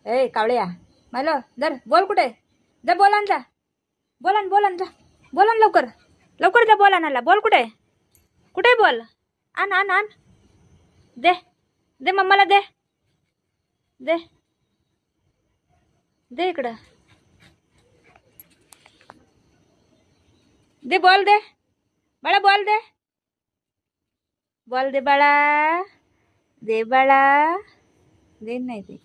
ए कावळ्या मालो जर बोल कुठे जा बोलान जा बोलान जा बोलान लवकर लवकर जा बोलानाला बोल कुठे कुठे बोल आण आण आण दे दे मम्माला दे दे दे इकडं दे बोल दे बाळा बोल दे बाळा दे नाही ते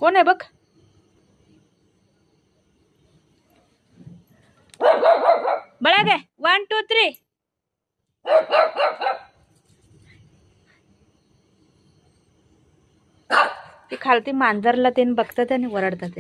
कोण आहे बघ बळा गे 1 2 3 ती खालती मांजरला ते बघतात आणि वरडतात.